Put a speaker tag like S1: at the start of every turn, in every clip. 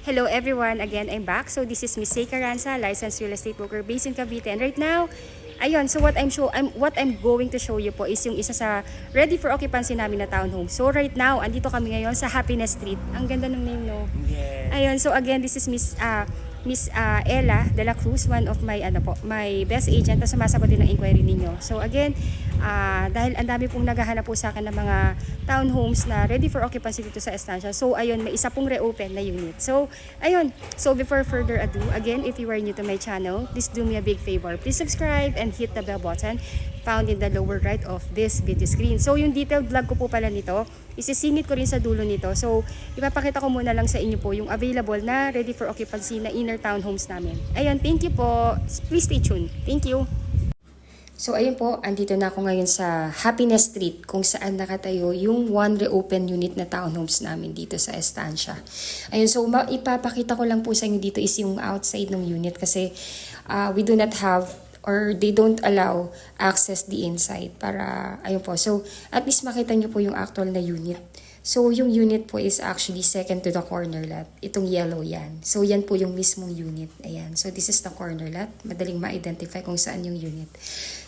S1: Hello everyone, again I'm back. So this is Miss Say Caranza, licensed real estate broker based in Cavite. And right now, ayun, so what I'm going to show you po is yung isa sa ready for occupancy namin na townhome. So right now, andito kami ngayon sa Happiness Street. Ang ganda ng name, no?
S2: Yes.
S1: Ayun, so again, this is Miss Ella de la Cruz, one of my my best agent na sumasagot din ng inquiry ninyo. So again, dahil ang dami pong naghahanap po sa akin ng mga townhomes na ready for occupancy dito sa estancia. So ayun, may isa pong reopen na unit. So ayun, so before further ado, again, if you are new to my channel, please do me a big favor. Please subscribe and hit the bell button found in the lower right of this video screen. So yung detailed vlog ko po pala nito, isisingit ko rin sa dulo nito. So ipapakita ko muna lang sa inyo po yung available na ready for occupancy na inner townhomes namin. Ayun, thank you po. Please stay tuned. Thank you. So ayun po, andito na ako ngayon sa Happiness Street kung saan nakatayo yung one reopen unit na townhomes namin dito sa estancia. Ayun, so ipapakita ko lang po sa inyo dito is yung outside ng unit kasi we do not have or they don't allow access the inside para ayun po. So at least makita nyo po yung actual na unit. So, yung unit po is actually second to the corner lot. Itong yellow yan. So, yan po yung mismong unit. Ayan. So, this is the corner lot. Madaling ma-identify kung saan yung unit.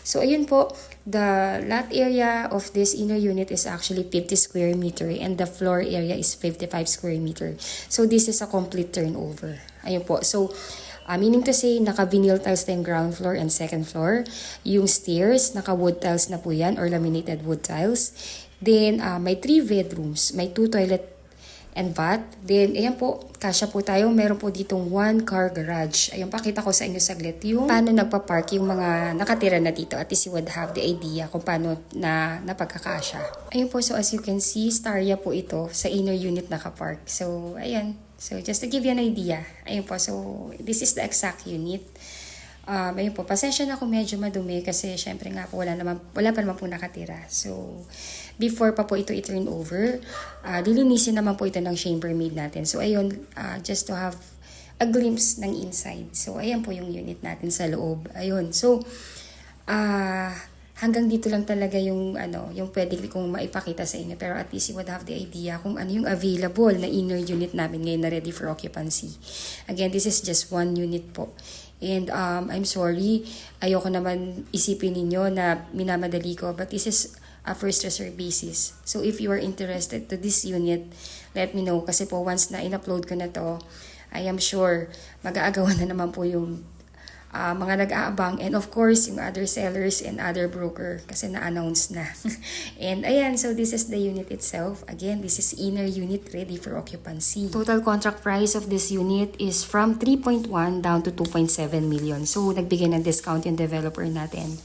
S1: So, ayun po. The lot area of this inner unit is actually 50 square meter and the floor area is 55 square meter. So, this is a complete turnover. Ayun po. So, meaning to say, naka-vinyl tiles na yung ground floor and second floor. Yung stairs, naka-wood tiles na po yan or laminated wood tiles. Then, may 3 bedrooms, may 2 toilet and bath. Then, ayan po, kasya po tayo. Meron po ditong 1 car garage. Ayun, pakita ko sa inyo saglit yung paano nagpa-park yung mga nakatira na dito. At least you would have the idea kung paano na napagkakasya. Ayun po, so as you can see, Starya po ito sa inner unit nakapark. So, ayan. So, just to give you an idea. Ayun po, so this is the exact unit. Ayun po, pasensya na kung medyo madumi kasi syempre nga po wala pa naman po nakatira. So, before pa po ito i-turn over, lilinisin naman po ito ng chambermaid natin. So, ayun, just to have a glimpse ng inside. So, ayan po yung unit natin sa loob. Ayun, so, hanggang dito lang talaga yung yung pwede kong maipakita sa inyo, pero at least you would have the idea kung ano yung available na inner unit namin ngayon na ready for occupancy. Again, this is just one unit po. And I'm sorry, ayoko naman isipin ninyo na minamadali ko, but this is a first reserve basis. So if you are interested to this unit, let me know. Kasi po once na in-upload ko na to, I am sure mag-aagawan na naman po yung mga nag-aabang, and of course yung other sellers and other broker kasi na-announce na. And ayan, so this is the unit itself. Again, this is inner unit ready for occupancy. Total contract price of this unit is from 3.1 down to 2.7 million. So nagbigay ng discount yung developer natin.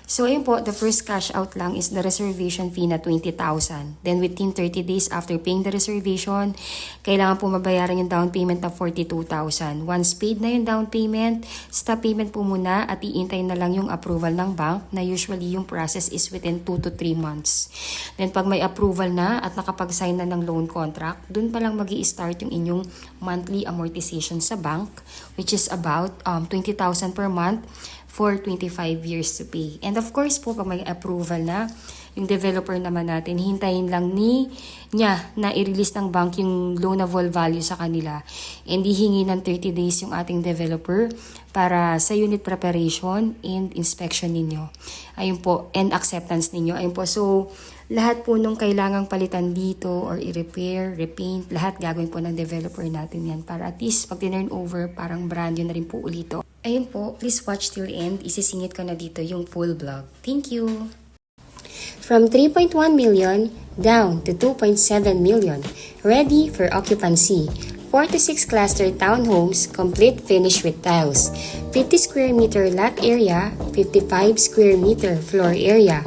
S1: So, ayun po, the first cash out lang is the reservation fee na 20,000. Then, within 30 days after paying the reservation, kailangan po mabayaran yung down payment na 42,000. Once paid na yung down payment, stop payment po muna at iintay na lang yung approval ng bank na usually yung process is within 2 to 3 months. Then, pag may approval na at nakapag-sign na ng loan contract, dun pa lang magi-start yung inyong monthly amortization sa bank, which is about 20,000 per month for 25 years to pay. And of course po, pag may approval na, yung developer naman natin, hintayin lang niya na i-release ng bank yung loanable value sa kanila. And hihingi ng 30 days yung ating developer para sa unit preparation and inspection ninyo. Ayun po, and acceptance ninyo. Ayun po, so lahat po nung kailangang palitan dito or i-repair, repaint, lahat gagawin po ng developer natin yan para at least pag turn over, parang brand new na rin po ulito. Ayun po, please watch till end. Isisingit ko na dito yung full vlog. Thank you! From 3.1 million down to 2.7 million, ready for occupancy. 4 to 6 cluster townhomes, complete finish with tiles. 50 square meter lot area, 55 square meter floor area,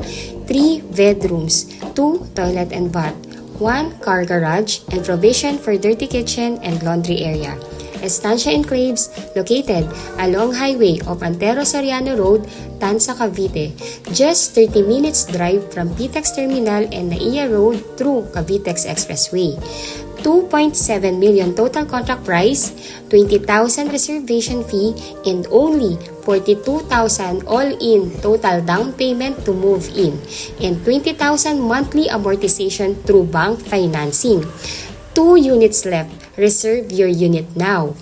S1: 3 bedrooms, 2 toilet and bath, 1 car garage, and provision for dirty kitchen and laundry area. Estancia Enclaves, located along highway of Antero Soriano Road, Tansa, Cavite. Just 30 minutes drive from PTEX Terminal and Naiya Road through Cavitex Expressway. 2.7 million total contract price, 20,000 reservation fee, and only 42,000 all-in total down payment to move in, and 20,000 monthly amortization through bank financing. 2 units left. Reserve your unit now.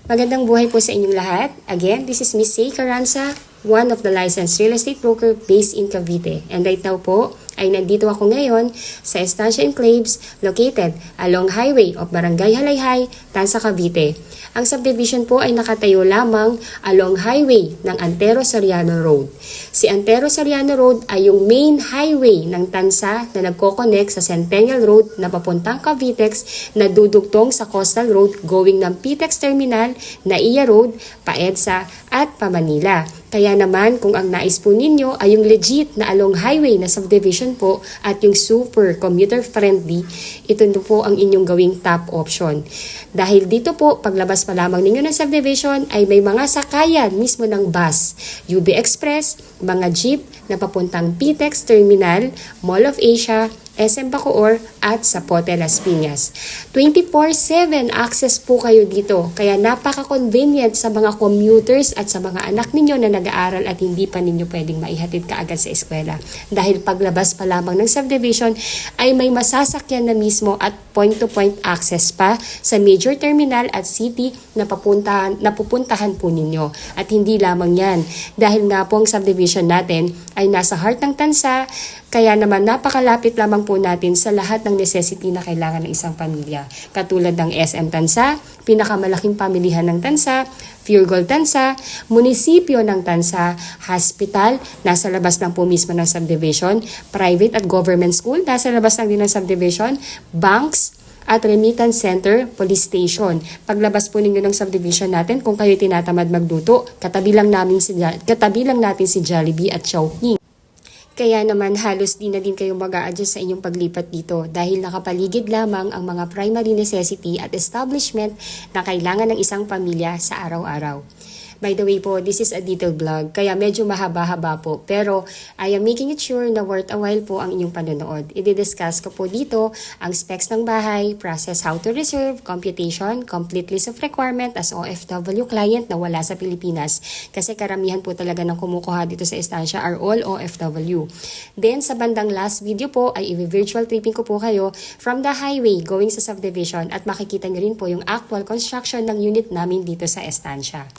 S1: Magandang buhay po sa inyong lahat. Again, this is Miss Say Caranza, one of the licensed real estate broker based in Cavite. And right now po, ay nandito ako ngayon sa Estancia Enclaves located along highway of Barangay Halayhay, Tansa, Cavite. Ang subdivision po ay nakatayo lamang along highway ng Antero Soriano Road. Si Antero Soriano Road ay yung main highway ng Tansa na nagko-connect sa Centennial Road na papuntang Cavitex na dudugtong sa Coastal Road going ng PTEX Terminal, Naiya Road, pa-EDSA at pa-Manila. Kaya naman kung ang nais po ninyo ay yung legit na along highway na subdivision po at yung super commuter friendly, ito po ang inyong gawing top option. Dahil dito po, paglabas pa lamang ninyo ng subdivision ay may mga sakayan mismo ng bus, UB Express, mga jeep na papuntang PTEX Terminal, Mall of Asia, SM Bacoor at Zapote Las Piñas. 24/7 access po kayo dito, kaya napaka-convenient sa mga commuters at sa mga anak ninyo na nag-aaral at hindi pa ninyo pwedeng maihatid kaagad sa eskwela. Dahil paglabas pa lamang ng subdivision ay may masasakyan na mismo at point-to-point access pa sa major terminal at city na pupuntahan po ninyo. At hindi lamang yan, dahil nga po ang subdivision natin ay nasa heart ng Tansa, kaya naman napakalapit lamang po natin sa lahat ng necessity na kailangan ng isang pamilya. Katulad ng SM Tansa, pinakamalaking pamilihan ng Tansa, Pure Gold Tansa, munisipyo ng Tansa, hospital, nasa labas lang po mismo ng subdivision, private at government school, nasa labas lang din ng subdivision, banks, at remittance center, police station. Paglabas po ninyo ng subdivision natin, kung kayo tinatamad magluto, katabi lang natin si Jollibee at Chowking. Kaya naman halos di na din kayo mag-a-adjust sa inyong paglipat dito dahil nakapaligid lamang ang mga primary necessity at establishment na kailangan ng isang pamilya sa araw-araw. By the way po, this is a detailed vlog, kaya medyo mahaba-haba po. Pero I am making it sure na worth a while po ang inyong panonood. I-discuss ko po dito ang specs ng bahay, process how to reserve, computation, complete list of requirement as OFW client na wala sa Pilipinas. Kasi karamihan po talaga ng kumukuha dito sa estancia are all OFW. Then sa bandang last video po ay i-virtual tripping ko po kayo from the highway going sa subdivision at makikita nyo rin po yung actual construction ng unit namin dito sa estancia.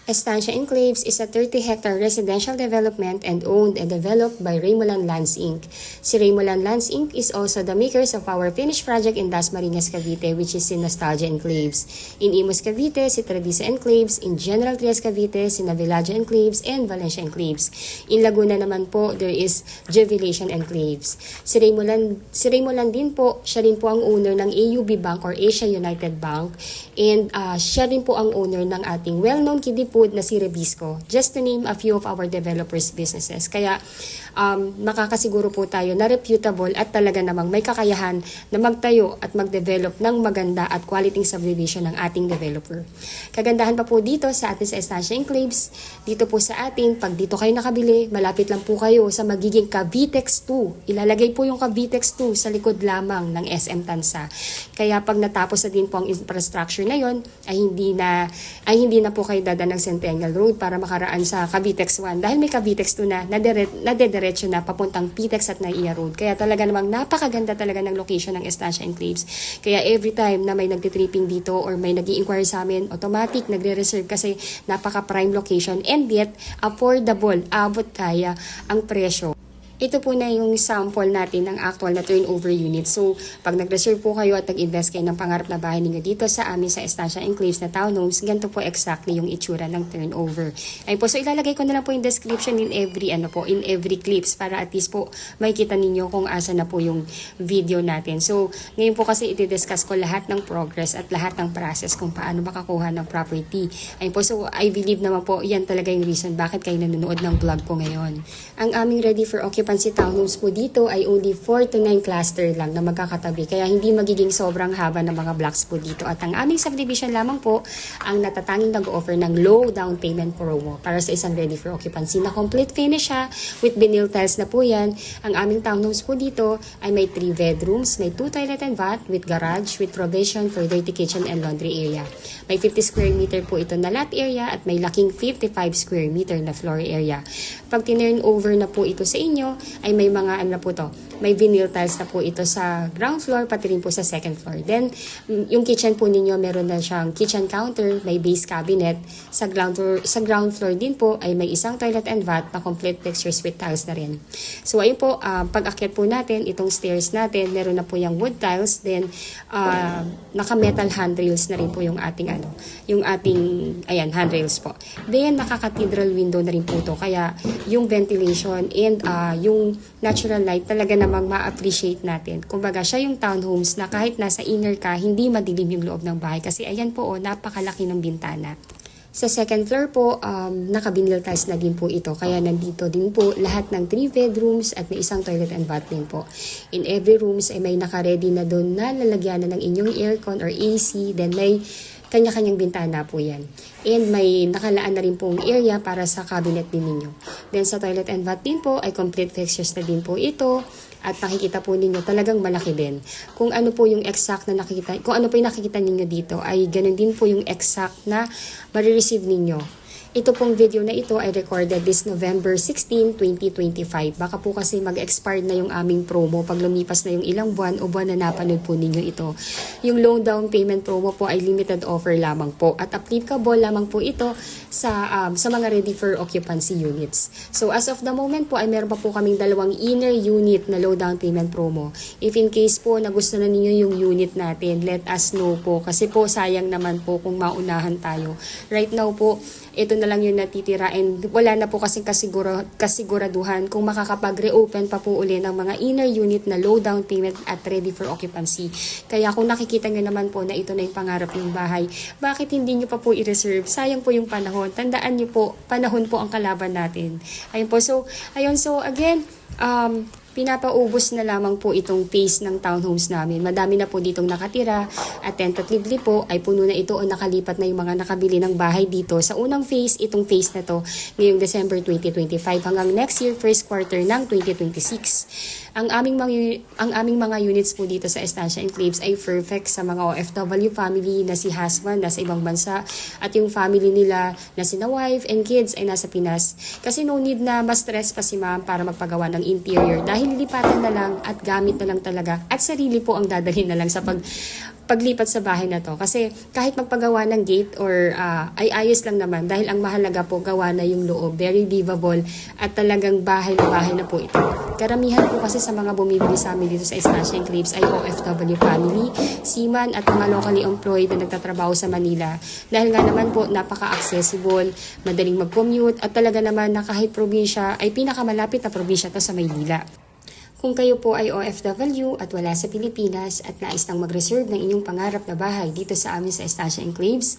S1: Estancia Enclaves is a 30-hectare residential development and owned and developed by Raymolan Lands Inc. Si Raymolan Lands Inc. is also the makers of our finished project in Dasmariñas, Cavite, which is si Nostalgia Enclaves. In Imus, Cavite, si Tradisa Enclaves. In General Trias, Cavite, si Navilaja Enclaves and Valencia Enclaves. In Laguna naman po, there is Jubilation Enclaves. Si Raymolan din po, siya rin po ang owner ng AUB Bank or Asia United Bank. And siya rin po ang owner ng ating well-known kiddie food na si Rebisco, just to name a few of our developers' businesses. Kaya makakasiguro po tayo na reputable at talaga namang may kakayahan na magtayo at mag-develop ng maganda at quality subdivision ng ating developer. Kagandahan pa po dito sa atin sa Estancia Enclaves, dito po sa atin, pag dito kayo nakabili, malapit lang po kayo sa magiging Cavitex 2. Ilalagay po yung Cavitex 2 sa likod lamang ng SM Tansa. Kaya pag natapos na din po ang infrastructure na yon, ay hindi na po kayo dadaan ng Centennial Road para makaraan sa Cavitex 1 dahil may Cavitex 2 na nadediretso na papuntang PTEX at Naiya Road. Kaya talaga namang napakaganda talaga ng location ng Estancia Enclaves. Kaya every time na may nagtitripping dito or may nag-i-inquire sa amin, automatic nagre-reserve kasi napaka-prime location and yet affordable, abot kaya ang presyo. Ito po na yung sample natin ng actual na turnover unit. So, pag nag-reserve po kayo at nag-invest kayo ng pangarap na bahay ninyo dito sa amin sa Estancia Enclaves na townhomes, ganito po exactly yung itsura ng turnover. Ayun po, so ilalagay ko na lang po yung description in every clips para at least po makikita ninyo kung asa na po yung video natin. So, ngayon po kasi iti-discuss ko lahat ng progress at lahat ng process kung paano makakuha ng property. Ayun po, so I believe naman po yan talaga yung reason bakit kayo nanonood ng vlog po ngayon. Ang aming ready for occupancy townhomes po dito ay only 4 to 9 cluster lang na magkakatabi. Kaya hindi magiging sobrang haba ng mga blocks po dito. At ang aming subdivision lamang po ang natatanging nag-offer ng low down payment promo para sa isang ready for occupancy na complete finish siya with vinyl tiles na po yan. Ang aming townhomes po dito ay may 3 bedrooms, may 2 toilet and bath with garage with provision for dirty kitchen and laundry area. May 50 square meter po ito na lot area at may laking 55 square meter na floor area. Pag tinurn over na po ito sa inyo, ay may mga may vinyl tiles na po ito sa ground floor, pati rin po sa second floor. Then, yung kitchen po ninyo, meron na siyang kitchen counter, may base cabinet. Sa ground floor din po ay may isang toilet and bath na complete fixtures with tiles na rin. So, ayun po, pag-akyat po natin, itong stairs natin, meron na po yung wood tiles. Then, naka-metal handrails na rin po yung ating handrails po. Then, naka-cathedral window na rin po ito. Kaya, yung ventilation and yung natural light talaga namang ma-appreciate natin. Kumbaga, siya yung townhomes na kahit nasa inner ka, hindi madilim yung loob ng bahay. Kasi ayan po, napakalaki ng bintana. Sa second floor po, naka-vinyl tiles na din po ito. Kaya nandito din po lahat ng 3 bedrooms at may isang toilet and bath din po. In every rooms ay may naka-ready na doon na lalagyan na ng inyong aircon or AC. Then may kanya-kanyang bintana po yan. And may nakalaan na rin pong area para sa cabinet din ninyo. Then sa toilet and bath din po ay complete fixtures na din po ito. At nakikita po ninyo talagang malaki din. Kung ano po yung exact na nakikita, kung ano po yung nakikita ninyo dito ay ganun din po yung exact na marireceive ninyo. Ito pong video na ito ay recorded this November 16, 2025. Baka po kasi mag-expire na yung aming promo pag lumipas na yung ilang buwan o buwan na napanood po ninyo ito. Yung low down payment promo po ay limited offer lamang po at applicable lamang po ito sa mga ready for occupancy units. So as of the moment po ay meron pa po kaming 2 inner unit na low down payment promo. If in case po na gusto na ninyo yung unit natin, let us know po kasi po sayang naman po kung maunahan tayo. Right now po, ito na lang yung natitira and wala na po kasing kasiguraduhan kung makakapag-reopen pa po uli ng mga inner unit na low down payment at ready for occupancy. Kaya kung nakikita nyo naman po na ito na yung pangarap ng bahay, bakit hindi nyo pa po i-reserve? Sayang po yung panahon. Tandaan nyo po, panahon po ang kalaban natin. Ayun po. So again, pinapaubos na lamang po itong phase ng townhomes namin. Madami na po ditong nakatira at tentatively po ay puno na ito o nakalipat na yung mga nakabili ng bahay dito. Sa unang phase, itong phase na to ngayong December 2025 hanggang next year first quarter ng 2026. Ang aming mga units po dito sa Estancia Enclaves ay perfect sa mga OFW family na si husband nasa ibang bansa at yung family nila na sina wife and kids ay nasa Pinas. Kasi no need na ma-stress pa si ma'am para magpagawa ng interior dahil lipatan na lang at gamit na lang talaga at sarili po ang dadalhin na lang sa paglipat sa bahay na to. Kasi kahit magpagawa ng gate or ay ayos lang naman dahil ang mahalaga po gawa na yung loob. Very livable at talagang bahay na po ito. Karamihan po kasi sa mga bumibili sa amin dito sa Estancia Enclaves ay OFW family, seaman at mga locally employed na nagtatrabaho sa Manila. Dahil nga naman po napaka-accessible, madaling mag-commute at talaga naman na kahit probinsya ay pinakamalapit na probinsya to sa Maynila. Kung kayo po ay OFW at wala sa Pilipinas at nais nang mag-reserve ng inyong pangarap na bahay dito sa amin sa Estancia Enclaves,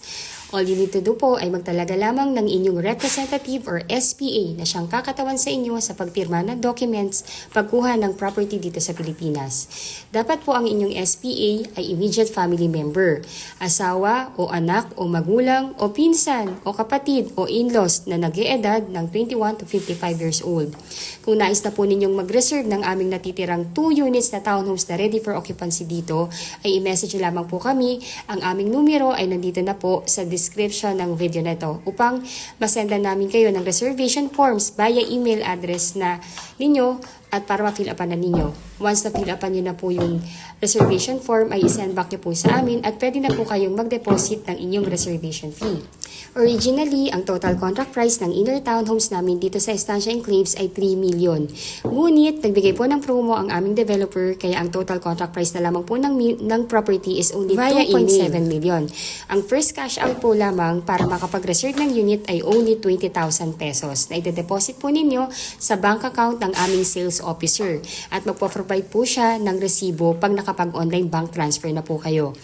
S1: all you need to do po ay magtalaga lamang ng inyong representative or SPA na siyang kakatawan sa inyo sa pagpirma ng documents pagkuha ng property dito sa Pilipinas. Dapat po ang inyong SPA ay immediate family member, asawa o anak o magulang o pinsan o kapatid o in-laws na nag-eedad ng 21 to 55 years old. Kung nais na po ninyong mag-reserve ng aming natitirang 2 units na townhomes na ready for occupancy dito, ay i-message lamang po kami. Ang aming numero ay nandito na po sa description ng video na ito upang masendan namin kayo ng reservation forms via email address na ninyo at para ma-fill upan na ninyo. Once na-fill upan nyo na po yung reservation form, ay isend back nyo po sa amin at pwede na po kayong mag-deposit ng inyong reservation fee. Originally, ang total contract price ng inner townhomes namin dito sa Estancia Enclaves ay 3 million. Ngunit, nagbigay po ng promo ang aming developer kaya ang total contract price na lamang po ng property is only 2.7 million. Ang first cash out po lamang para makapag-reserve ng unit ay only 20,000 pesos na ide-deposit po ninyo sa bank account ng aming sales officer at magpo-provide po siya ng resibo pag nakapag-online bank transfer na po kayo.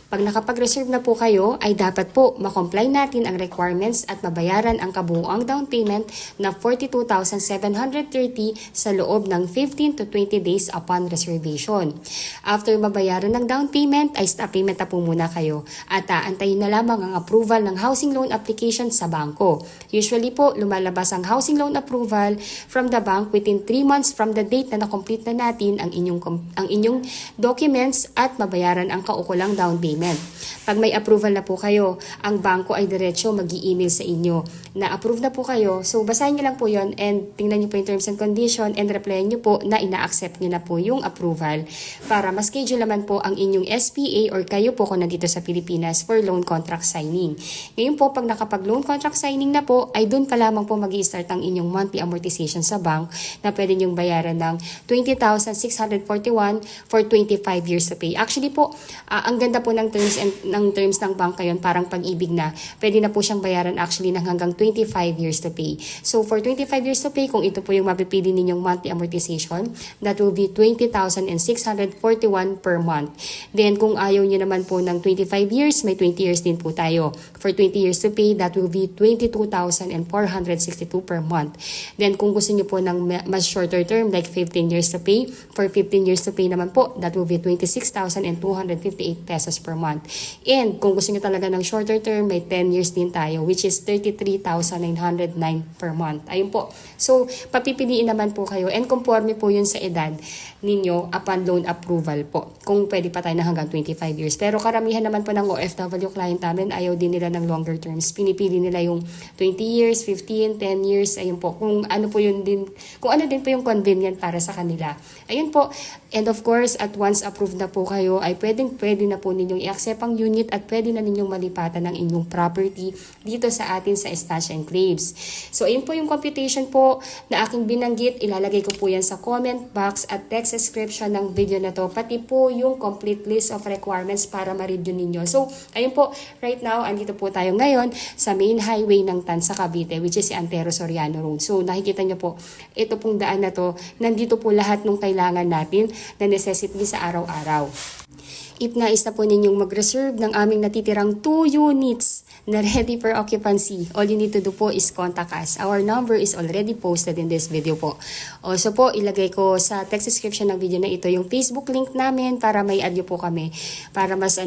S1: Pag nakapag-reserve na po kayo, ay dapat po makomply natin ang requirements at mabayaran ang kabuuang down payment na 42,730 sa loob ng 15 to 20 days upon reservation. After mabayaran ng down payment, ay stop payment na po muna kayo at aantayin na lamang ang approval ng housing loan application sa bangko. Usually po, lumalabas ang housing loan approval from the bank within 3 months from the date na na-complete na natin ang inyong documents at mabayaran ang kaukulang down payment. Pag may approval na po kayo, ang bangko ay diretso mag-i-email sa inyo na approve na po kayo. So basahin niyo lang po yon and tingnan niyo po yung terms and condition and replyan niyo po na ina-accept niyo na po yung approval para ma-schedule naman po ang inyong SPA or kayo po kung nandito sa Pilipinas for loan contract signing. Ngayon po, pag nakapag-loan contract signing na po, ay doon pa lamang po mag-i-start ang inyong monthly amortization sa bank na pwede niyong bayaran ng 20,641 for 25 years to pay. Actually po, ang ganda po ng terms ng bank ngayon, parang pag-ibig na. Pwede na po siyang bayaran actually ng hanggang 25 years to pay. So for 25 years to pay, kung ito po yung mapipili ninyong monthly amortization, that will be 20,641 per month. Then kung ayaw niyo naman po ng 25 years, may 20 years din po tayo. For 20 years to pay, that will be 22,462 per month. Then kung gusto niyo po ng mas shorter term, like 15 years to pay, for 15 years to pay naman po, that will be 26,258 pesos per month. And kung gusto niyo talaga ng shorter term, may 10 years din tayo, which is 33,909 per month. Ayun po. So, papipiliin naman po kayo and conforme po yun sa edad ninyo upon loan approval po. Kung pwede pa tayo na hanggang 25 years. Pero karamihan naman po ng OFW client namin, ayaw din nila ng longer terms. Pinipili nila yung 20 years, 15, 10 years. Ayun po. Kung ano din po yung convenient para sa kanila. Ayun po. And of course, at once approved na po kayo, ay pwede na po ninyong i-accept ang unit at pwede na ninyong malipatan ang inyong property dito sa atin sa Estancia Enclaves. So, ayun po yung computation po na aking binanggit. Ilalagay ko po yan sa comment box at text description ng video na to. Pati po yung complete list of requirements para ma-review ninyo. So, ayun po. Right now, andito po tayo ngayon sa main highway ng Tansa, Cavite, which is si Antero Soriano Road. So, nakikita nyo po, ito pong daan na to, nandito po lahat ng kailangan natin na necessity sa araw-araw. If nais na po ninyong mag-reserve ng aming natitirang 2 units na ready for occupancy, all you need to do po is contact us. Our number is already posted in this video po. Also po, ilagay ko sa text description ng video na ito yung Facebook link namin para may add nyo po kami. Para mas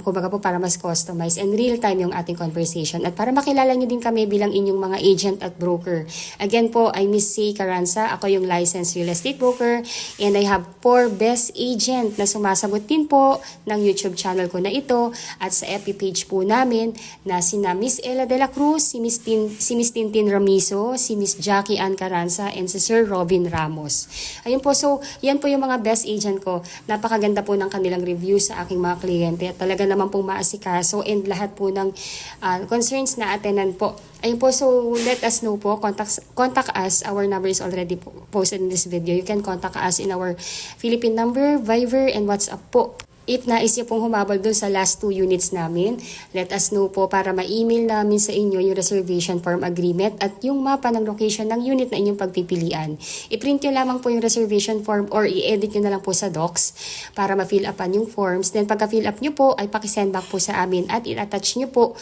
S1: kumbaga po para mas customized and real time yung ating conversation. At para makilala nyo din kami bilang inyong mga agent at broker. Again po, I'm Miss C. Caranza. Ako yung licensed real estate broker. And I have 4 best agent na sumasagot din po ng YouTube channel ko na ito at sa FB page po namin na sina Miss Ella de la Cruz, si Miss Tintin Ramizo, si Miss Jackie Ann Caranza, and si Sir Robin Ramos. Ayun po, so yan po yung mga best agent ko. Napakaganda po ng kanilang review sa aking mga kliyente at talaga naman pong maasikaso and lahat po ng concerns na atenan po. Ayun po, so let us know po, contact us. Our number is already posted in this video. You can contact us in our Philippine number, Viber, and WhatsApp po. If nais niyo pong humabol dun sa last 2 units namin, let us know po para ma-email namin sa inyo yung reservation form agreement at yung mapa ng location ng unit na inyong pagpipilian. I-print nyo lamang po yung reservation form or i-edit nyo na lang po sa docs para ma-fill upan yung forms. Then pagka-fill up nyo po ay pakisend back po sa amin at i-attach nyo po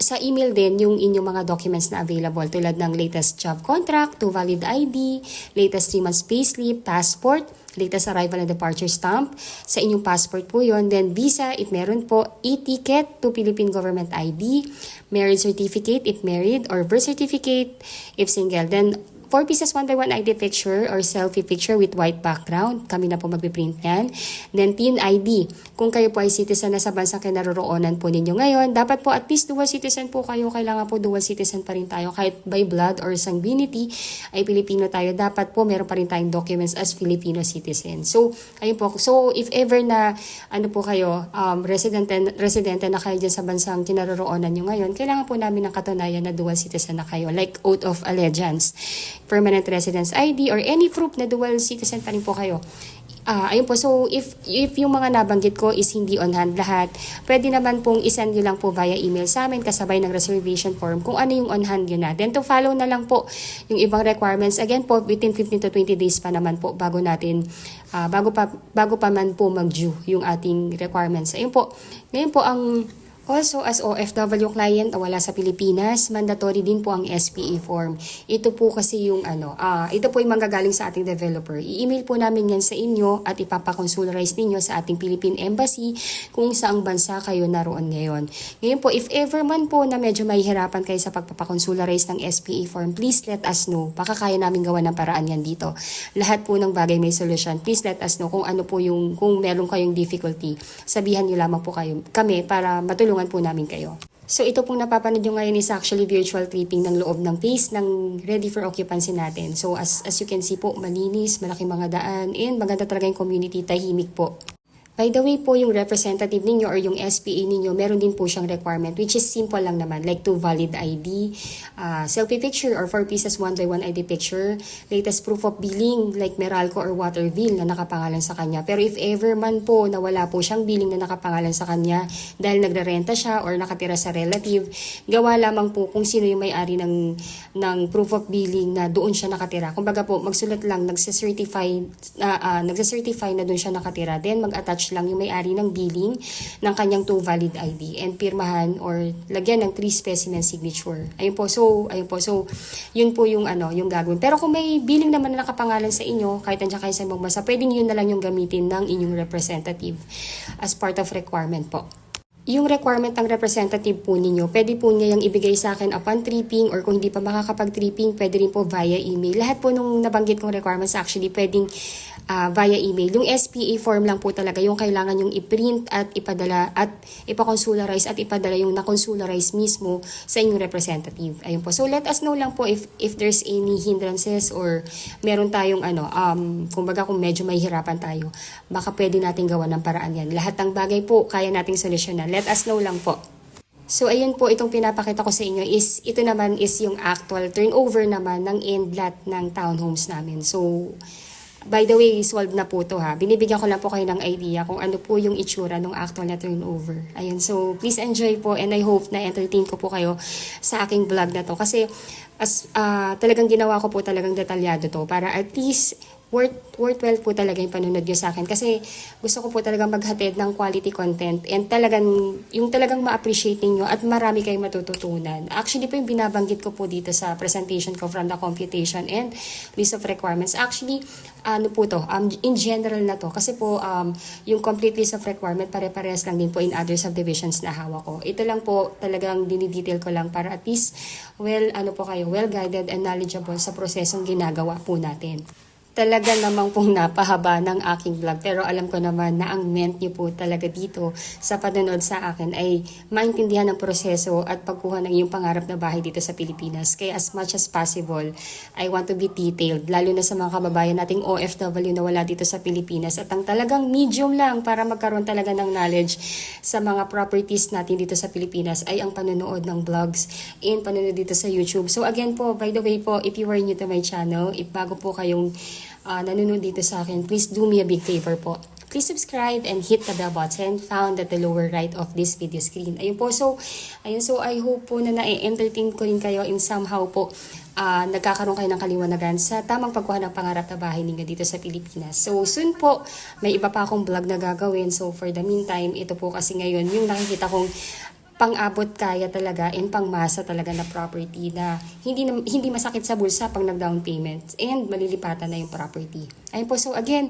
S1: sa email din yung inyong mga documents na available tulad ng latest job contract, 2 valid ID, latest 3 months payslip, passport, latest arrival and departure stamp. Sa inyong passport po yon. Then visa, if meron po, e-ticket to Philippine Government ID, marriage certificate if married, or birth certificate if single. Then 4 pieces 1x1 ID picture or selfie picture with white background. Kami na po magpiprint yan. Then TIN ID. Kung kayo po ay citizen na sa bansang kinaroroonan po ninyo ngayon, dapat po at least dual citizen po kayo. Kailangan po dual citizen pa rin tayo. Kahit by blood or sanguinity ay Pilipino tayo. Dapat po meron pa rin tayong documents as Filipino citizen. So, ayun po. So, if ever na po kayo, residente na kayo dyan sa bansang kinaroroonan nyo ngayon, kailangan po namin ng katunayan na dual citizen na kayo. Like oath of allegiance, permanent residence ID, or any proof na dual citizen pa rin po kayo. Ayun po, so if yung mga nabanggit ko is hindi on hand lahat, pwede naman pong isend nyo lang po via email sa amin kasabay ng reservation form kung ano yung on hand yun na. Then to follow na lang po yung ibang requirements. Again po, within 15 to 20 days pa naman po bago natin, bago pa man po mag-due yung ating requirements. Ayun po, ngayon po ang Also, as OFW client na wala sa Pilipinas, mandatory din po ang SPA form. Ito po kasi yung ito po yung manggagaling sa ating developer. I-email po namin yan sa inyo at ipapakonsularize ninyo sa ating Philippine Embassy kung saang bansa kayo naroon ngayon. Ngayon po, if ever man po na medyo mahihirapan kayo sa pagpapakonsularize ng SPA form, please let us know. Baka kaya namin gawa ng paraan yan dito. Lahat po ng bagay may solusyon. Please let us know kung ano po yung, kung meron kayong difficulty. Sabihan niyo lamang po kami para matulungan po namin kayo. So ito pong napapanood nyo ngayon is actually virtual tripping ng loob ng phase ng ready for occupancy natin. So as you can see po, malinis, malaking mga daan, and maganda talaga yung community, tahimik po. By the way po, yung representative ninyo or yung SPA ninyo, meron din po siyang requirement which is simple lang naman, like 2 valid ID, selfie picture or 4 pieces 1x1 ID picture, latest proof of billing like Meralco or water bill na nakapangalan sa kanya. Pero if ever man po na wala po siyang billing na nakapangalan sa kanya dahil nagrerenta siya or nakatira sa relative, gawa lamang po kung sino yung may-ari ng proof of billing na doon siya nakatira. Kumbaga po, magsulat lang, nagsacertify na doon siya nakatira, then mag-attach lang yung may-ari ng billing ng kanyang 2 valid ID and pirmahan or lagyan ng 3 specimen signature. Ayun po. So, yun po yung yung gagawin. Pero kung may billing naman na nakapangalan sa inyo, kahit nandiyan kayo sa ibang bansa, pwedeng yun na lang yung gamitin ng inyong representative as part of requirement po. Yung requirement ng representative po ninyo, pwede po niya yung ibigay sa akin upon tripping or kung hindi pa makakapag-tripping, pwede rin po via email. Lahat po nung nabanggit kong requirements actually pwedeng via email. Yung SPA form lang po talaga yung kailangan yung i-print at ipadala at ipakonsularize at ipadala yung na-consularize mismo sa inyong representative. Ayun po. So let us know lang po if there's any hindrances or meron tayong kumbaga kung medyo mahihirapan tayo, baka pwede natin gawa ng paraan yan. Lahat ng bagay po kaya nating solusyonan. Let us know lang po. So ayun po, itong pinapakita ko sa inyo is, ito naman is yung actual turnover naman ng end lot ng townhomes namin. So by the way, solved na po to ha. Binibigyan ko lang po kayo ng idea kung ano po yung itsura ng actual na turnover. Ayun, so please enjoy po and I hope na entertain ko po kayo sa aking vlog na to. Kasi talagang ginawa ko po talagang detalyado to para at least worthwhile po talaga yung panunod nyo sa akin kasi gusto ko po talagang maghatid ng quality content and talagang ma-appreciate ninyo at marami kayong matututunan. Actually po yung binabanggit ko po dito sa presentation ko from the computation and list of requirements. Actually, in general na to kasi po yung complete list of requirement pare-parehas lang din po in other subdivisions na hawak ko. Ito lang po talagang dinidetail ko lang para at least well-guided and knowledgeable sa prosesong ginagawa po natin. Talaga namang pong napahaba ng aking vlog pero alam ko naman na ang meant niyo po talaga dito sa panonood sa akin ay maintindihan ang proseso at pagkuha ng iyong pangarap na bahay dito sa Pilipinas. Kaya as much as possible, I want to be detailed lalo na sa mga kababayan nating OFW na wala dito sa Pilipinas at ang talagang medium lang para magkaroon talaga ng knowledge sa mga properties natin dito sa Pilipinas ay ang panonood ng vlogs and panonood dito sa YouTube. So again po, by the way po, if you are new to my channel, if bago po kayong nanonood dito sa akin, please do me a big favor po. Please subscribe and hit the bell button found at the lower right of this video screen. Ayun po, so I hope po na na-entertain ko rin kayo in somehow po nagkakaroon kayo ng kaliwanagan sa tamang pagkuha ng pangarap na bahay ninyo dito sa Pilipinas. So soon po, may iba pa akong vlog na gagawin. So for the meantime, ito po kasi ngayon yung nakikita kong pang-abot kaya talaga and pangmasa talaga na property na hindi masakit sa bulsa pag nag-down payment and malilipatan na yung property. Ayun po, so again,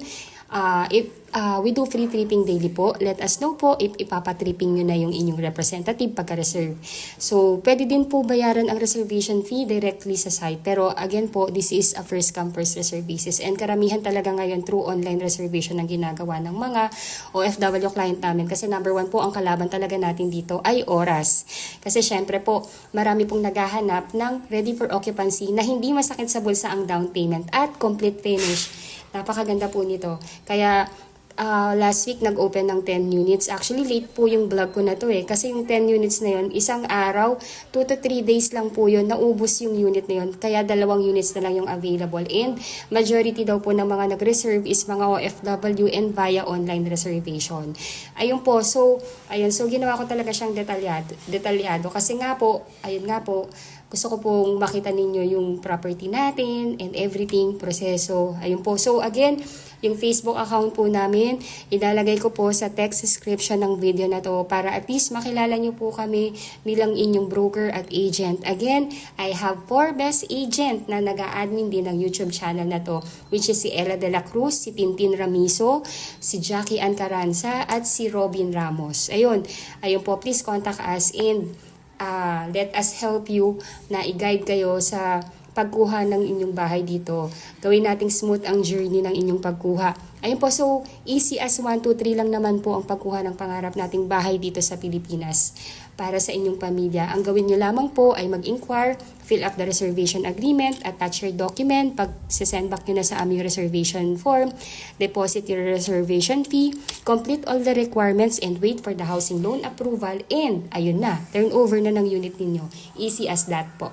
S1: if we do free tripping daily po, let us know po if ipapatripping nyo na yung inyong representative pagka-reserve. So, pwede din po bayaran ang reservation fee directly sa site. Pero again po, this is a first come first reserve basis. And karamihan talaga ngayon through online reservation ang ginagawa ng mga OFW client namin. Kasi number 1 po, ang kalaban talaga natin dito ay oras. Kasi syempre po, marami pong naghahanap ng ready for occupancy na hindi masakit sa bulsa ang down payment at complete finish. Napakaganda po nito. Kaya last week nag-open ng 10 units. Actually late po yung vlog ko na to kasi yung 10 units na yun, isang araw, 2 to 3 days lang po yun, naubos yung unit na yun. Kaya 2 units na lang yung available. And majority daw po ng mga nag-reserve is mga OFW and via online reservation. Ayun po, so ginawa ko talaga siyang detalyado kasi nga po, gusto ko pong makita ninyo yung property natin and everything, proseso. Ayun po. So again, Yung Facebook account po namin, ilalagay ko po sa text description ng video na to para at least makilala nyo po kami bilang inyong broker at agent. Again, I have 4 best agent na nag-a-admin din ng YouTube channel na to, which is si Ella de la Cruz, si Tintin Ramizo, si Jackie Ann Caranza, at si Robin Ramos. Ayun po, please contact us and let us help you na i-guide kayo sa pagkuha ng inyong bahay dito. Gawin nating smooth ang journey ng inyong pagkuha. Ayun po, so easy as 1, 2, 3 lang naman po ang pagkuha ng pangarap nating bahay dito sa Pilipinas para sa inyong pamilya. Ang gawin nyo lamang po ay mag-inquire, fill up the reservation agreement, attach your document, pag-send back nyo na sa aming reservation form, deposit your reservation fee, complete all the requirements and wait for the housing loan approval, and ayun na, turn over na ng unit ninyo. Easy as that po.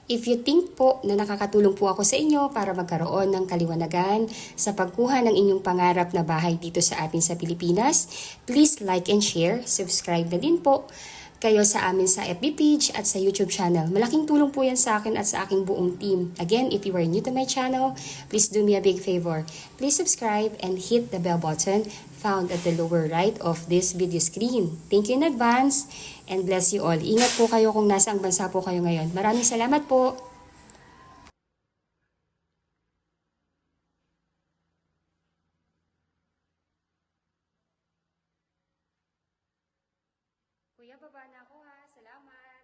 S1: If you think po na nakakatulong po ako sa inyo para magkaroon ng kaliwanagan sa pagkuha ng inyong pangarap na bahay dito sa atin sa Pilipinas, please like and share, subscribe na din po kayo sa amin sa FB page at sa YouTube channel. Malaking tulong po yan sa akin at sa aking buong team. Again, if you are new to my channel, please do me a big favor. Please subscribe and hit the bell button found at the lower right of this video screen. Thank you in advance and bless you all. Ingat po kayo kung nasa ang bansa po kayo ngayon. Maraming salamat po. Kuya, baba na ako ha. Salamat.